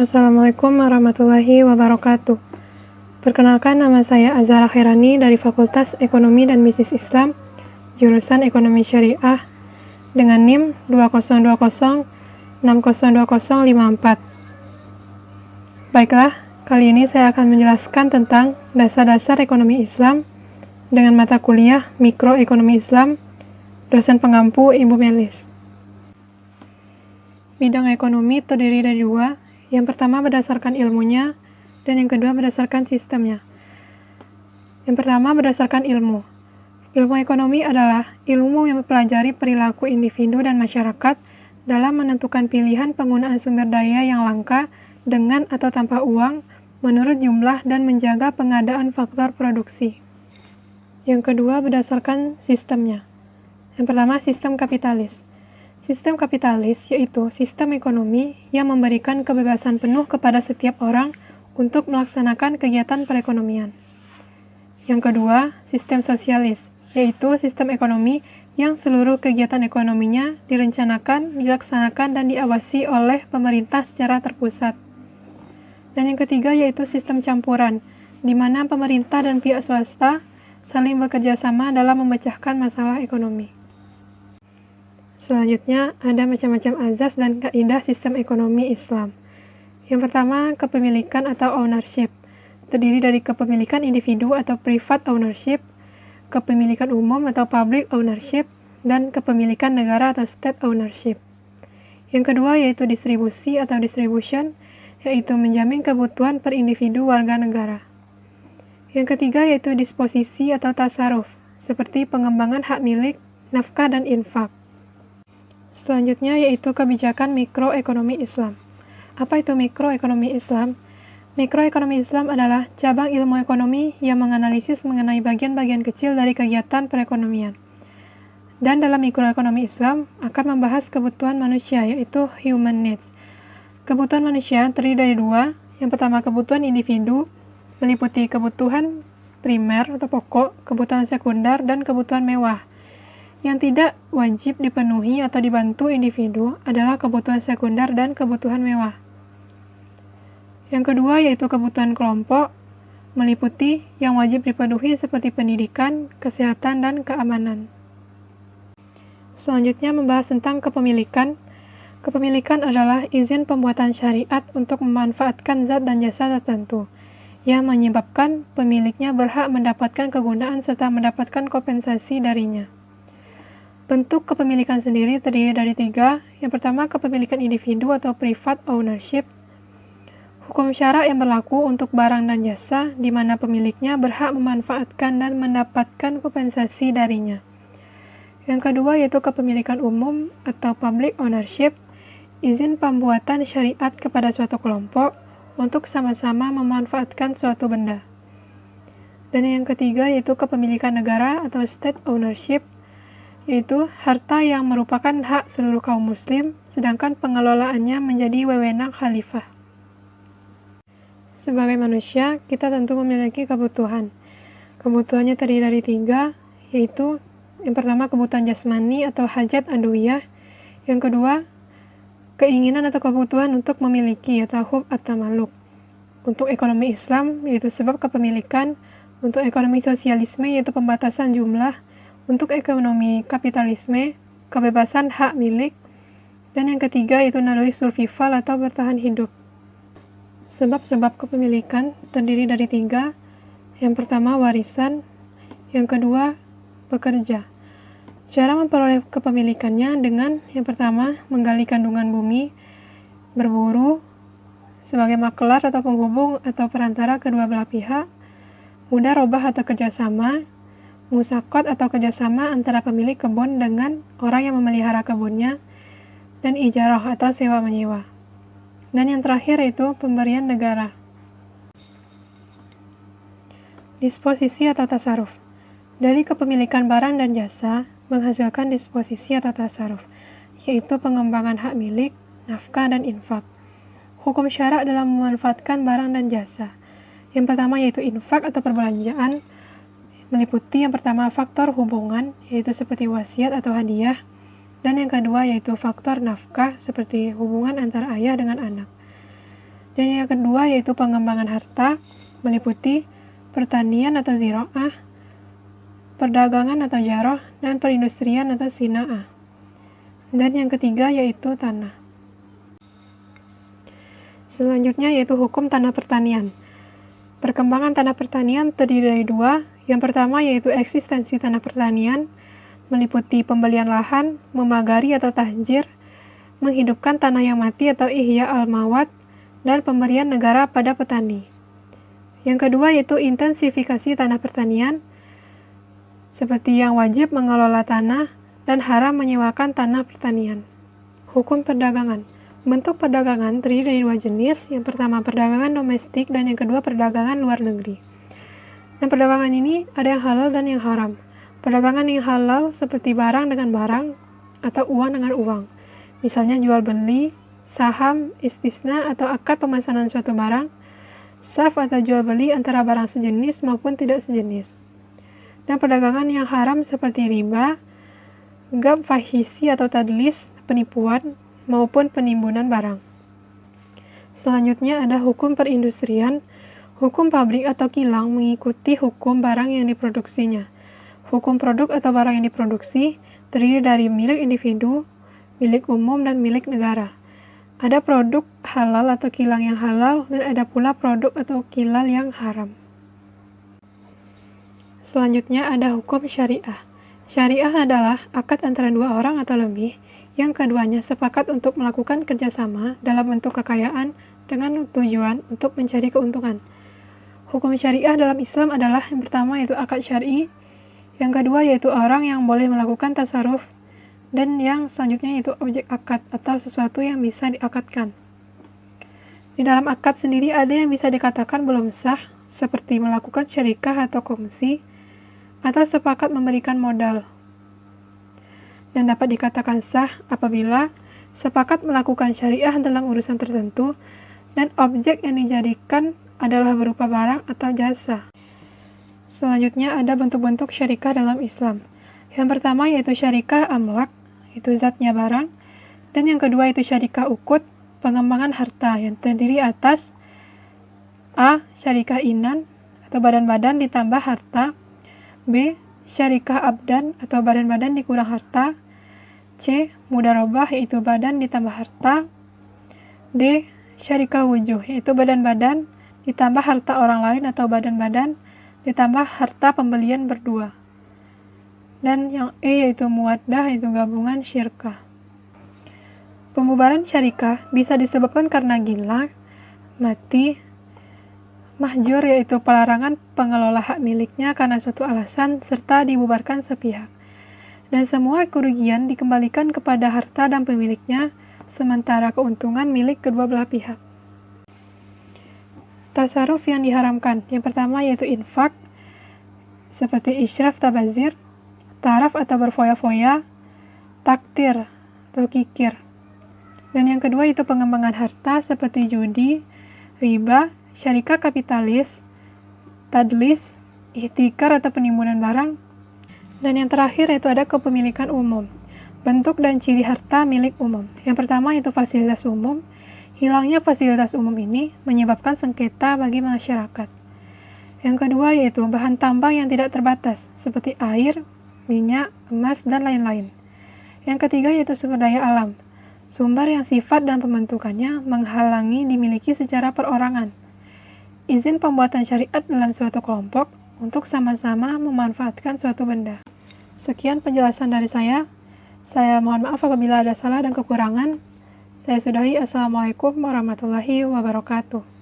Assalamualaikum warahmatullahi wabarakatuh. Perkenalkan, nama saya Azhara Khairani dari Fakultas Ekonomi dan Bisnis Islam, jurusan Ekonomi Syariah, dengan NIM 2020602054. Baiklah, kali ini saya akan menjelaskan tentang dasar-dasar ekonomi Islam dengan mata kuliah Mikroekonomi Islam, dosen pengampu Ibu Melis. Bidang ekonomi terdiri dari dua. Yang pertama berdasarkan ilmunya, dan yang kedua berdasarkan sistemnya. Yang pertama berdasarkan ilmu. Ilmu ekonomi adalah ilmu yang mempelajari perilaku individu dan masyarakat dalam menentukan pilihan penggunaan sumber daya yang langka dengan atau tanpa uang, menurut jumlah dan menjaga pengadaan faktor produksi. Yang kedua berdasarkan sistemnya. Yang pertama sistem kapitalis. Sistem kapitalis yaitu sistem ekonomi yang memberikan kebebasan penuh kepada setiap orang untuk melaksanakan kegiatan perekonomian. Yang kedua, sistem sosialis, yaitu sistem ekonomi yang seluruh kegiatan ekonominya direncanakan, dilaksanakan, dan diawasi oleh pemerintah secara terpusat. Dan yang ketiga yaitu sistem campuran, di mana pemerintah dan pihak swasta saling bekerja sama dalam memecahkan masalah ekonomi. Selanjutnya, ada macam-macam azas dan kaidah sistem ekonomi Islam. Yang pertama, kepemilikan atau ownership, terdiri dari kepemilikan individu atau private ownership, kepemilikan umum atau public ownership, dan kepemilikan negara atau state ownership. Yang kedua yaitu distribusi atau distribution, yaitu menjamin kebutuhan per individu warga negara. Yang ketiga yaitu disposisi atau tasarruf, seperti pengembangan hak milik, nafkah, dan infak. Selanjutnya yaitu kebijakan mikroekonomi Islam. Apa itu mikroekonomi Islam? Mikroekonomi Islam adalah cabang ilmu ekonomi yang menganalisis mengenai bagian-bagian kecil dari kegiatan perekonomian. Dan dalam mikroekonomi Islam akan membahas kebutuhan manusia, yaitu human needs. Kebutuhan manusia terdiri dari dua. Yang pertama kebutuhan individu, meliputi kebutuhan primer atau pokok, kebutuhan sekunder, dan kebutuhan mewah. Yang tidak wajib dipenuhi atau dibantu individu adalah kebutuhan sekunder dan kebutuhan mewah. Yang kedua yaitu kebutuhan kelompok, meliputi yang wajib dipenuhi seperti pendidikan, kesehatan, dan keamanan. Selanjutnya membahas tentang kepemilikan. Kepemilikan adalah izin pembuatan syariat untuk memanfaatkan zat dan jasa tertentu, yang menyebabkan pemiliknya berhak mendapatkan kegunaan serta mendapatkan kompensasi darinya. Bentuk kepemilikan sendiri terdiri dari tiga. Yang pertama, kepemilikan individu atau private ownership. Hukum syarak yang berlaku untuk barang dan jasa, di mana pemiliknya berhak memanfaatkan dan mendapatkan kompensasi darinya. Yang kedua yaitu kepemilikan umum atau public ownership, izin pembuatan syariat kepada suatu kelompok untuk sama-sama memanfaatkan suatu benda. Dan yang ketiga yaitu kepemilikan negara atau state ownership, yaitu harta yang merupakan hak seluruh kaum muslim, sedangkan pengelolaannya menjadi wewenang khalifah. Sebagai manusia, kita tentu memiliki kebutuhan. Kebutuhannya terdiri dari tiga, yaitu yang pertama kebutuhan jasmani atau hajat adwiyah, yang kedua keinginan atau kebutuhan untuk memiliki atau hub at-tamalluk. Untuk ekonomi Islam, yaitu sebab kepemilikan. Untuk ekonomi sosialisme, yaitu pembatasan jumlah. Untuk ekonomi kapitalisme, kebebasan hak milik. Dan yang ketiga yaitu naluri survival atau bertahan hidup. Sebab-sebab kepemilikan terdiri dari tiga. Yang pertama warisan, yang kedua bekerja. Cara memperoleh kepemilikannya dengan yang pertama menggali kandungan bumi, berburu sebagai makelar atau penghubung atau perantara kedua belah pihak, mudarobah atau kerjasama, musakot atau kerjasama antara pemilik kebun dengan orang yang memelihara kebunnya, dan ijarah atau sewa-menyewa. Dan yang terakhir yaitu pemberian negara. Disposisi atau tasarruf. Dari kepemilikan barang dan jasa menghasilkan disposisi atau tasarruf, yaitu pengembangan hak milik, nafkah, dan infak. Hukum syarak dalam memanfaatkan barang dan jasa. Yang pertama yaitu infak atau perbelanjaan, meliputi yang pertama faktor hubungan, yaitu seperti wasiat atau hadiah, dan yang kedua yaitu faktor nafkah, seperti hubungan antara ayah dengan anak. Dan yang kedua yaitu pengembangan harta, meliputi pertanian atau ziro'ah, perdagangan atau jaroh, dan perindustrian atau sina'ah. Dan yang ketiga yaitu tanah. Selanjutnya yaitu hukum tanah pertanian. Perkembangan tanah pertanian terdiri dari dua. Yang pertama yaitu eksistensi tanah pertanian, meliputi pembelian lahan, memagari atau tahjir, menghidupkan tanah yang mati atau ihya al-mawat, dan pemberian negara pada petani. Yang kedua yaitu intensifikasi tanah pertanian, seperti yang wajib mengelola tanah dan haram menyewakan tanah pertanian. Hukum perdagangan. Bentuk perdagangan terdiri dari dua jenis. Yang pertama perdagangan domestik dan yang kedua perdagangan luar negeri. Dan perdagangan ini ada yang halal dan yang haram. Perdagangan yang halal seperti barang dengan barang atau uang dengan uang. Misalnya jual beli, saham, istisna atau akad pemesanan suatu barang, saf atau jual beli antara barang sejenis maupun tidak sejenis. Dan perdagangan yang haram seperti riba, gab fahisi atau tadlis, penipuan, maupun penimbunan barang. Selanjutnya ada hukum perindustrian. Hukum pabrik atau kilang mengikuti hukum barang yang diproduksinya. Hukum produk atau barang yang diproduksi terdiri dari milik individu, milik umum, dan milik negara. Ada produk halal atau kilang yang halal, dan ada pula produk atau kilal yang haram. Selanjutnya ada hukum syariah. Syariah adalah akad antara dua orang atau lebih, yang keduanya sepakat untuk melakukan kerjasama dalam bentuk kekayaan dengan tujuan untuk mencari keuntungan. Hukum syariah dalam Islam adalah yang pertama yaitu akad syar'i, yang kedua yaitu orang yang boleh melakukan tasarruf, dan yang selanjutnya yaitu objek akad atau sesuatu yang bisa diakadkan. Di dalam akad sendiri ada yang bisa dikatakan belum sah, seperti melakukan syarikah atau kongsi, atau sepakat memberikan modal. Dan dapat dikatakan sah apabila sepakat melakukan syariah dalam urusan tertentu dan objek yang dijadikan adalah berupa barang atau jasa. Selanjutnya ada bentuk-bentuk syarikah dalam Islam. Yang pertama yaitu syarikah amlak, itu zatnya barang, dan yang kedua itu syarikah ukut, pengembangan harta yang terdiri atas A. Syarikah inan atau badan-badan ditambah harta, B. Syarikah abdan atau badan-badan dikurang harta, C. Mudarobah yaitu badan ditambah harta, D. Syarikah wujuh yaitu badan-badan ditambah harta orang lain atau badan-badan ditambah harta pembelian berdua, dan yang E yaitu muwaddah yaitu gabungan syirkah. Pembubaran syarikah bisa disebabkan karena gila, mati, mahjur yaitu pelarangan pengelola hak miliknya karena suatu alasan serta dibubarkan sepihak. Dan semua kerugian dikembalikan kepada harta dan pemiliknya, sementara keuntungan milik kedua belah pihak. Tasarruf yang diharamkan. Yang pertama yaitu infak, seperti israf tabazir, taraf atau berfoya-foya, taktir atau kikir. Dan yang kedua itu pengembangan harta seperti judi, riba, syarikah kapitalis, tadlis, ihtikar atau penimbunan barang. Dan yang terakhir yaitu ada kepemilikan umum. Bentuk dan ciri harta milik umum. Yang pertama itu fasilitas umum. Hilangnya fasilitas umum ini menyebabkan sengketa bagi masyarakat. Yang kedua yaitu bahan tambang yang tidak terbatas, seperti air, minyak, emas, dan lain-lain. Yang ketiga yaitu sumber daya alam. Sumber yang sifat dan pembentukannya menghalangi dimiliki secara perorangan. Izin pembuatan syariat dalam suatu kelompok untuk sama-sama memanfaatkan suatu benda. Sekian penjelasan dari saya. Saya mohon maaf apabila ada salah dan kekurangan. Saya sudahi. Assalamualaikum warahmatullahi wabarakatuh.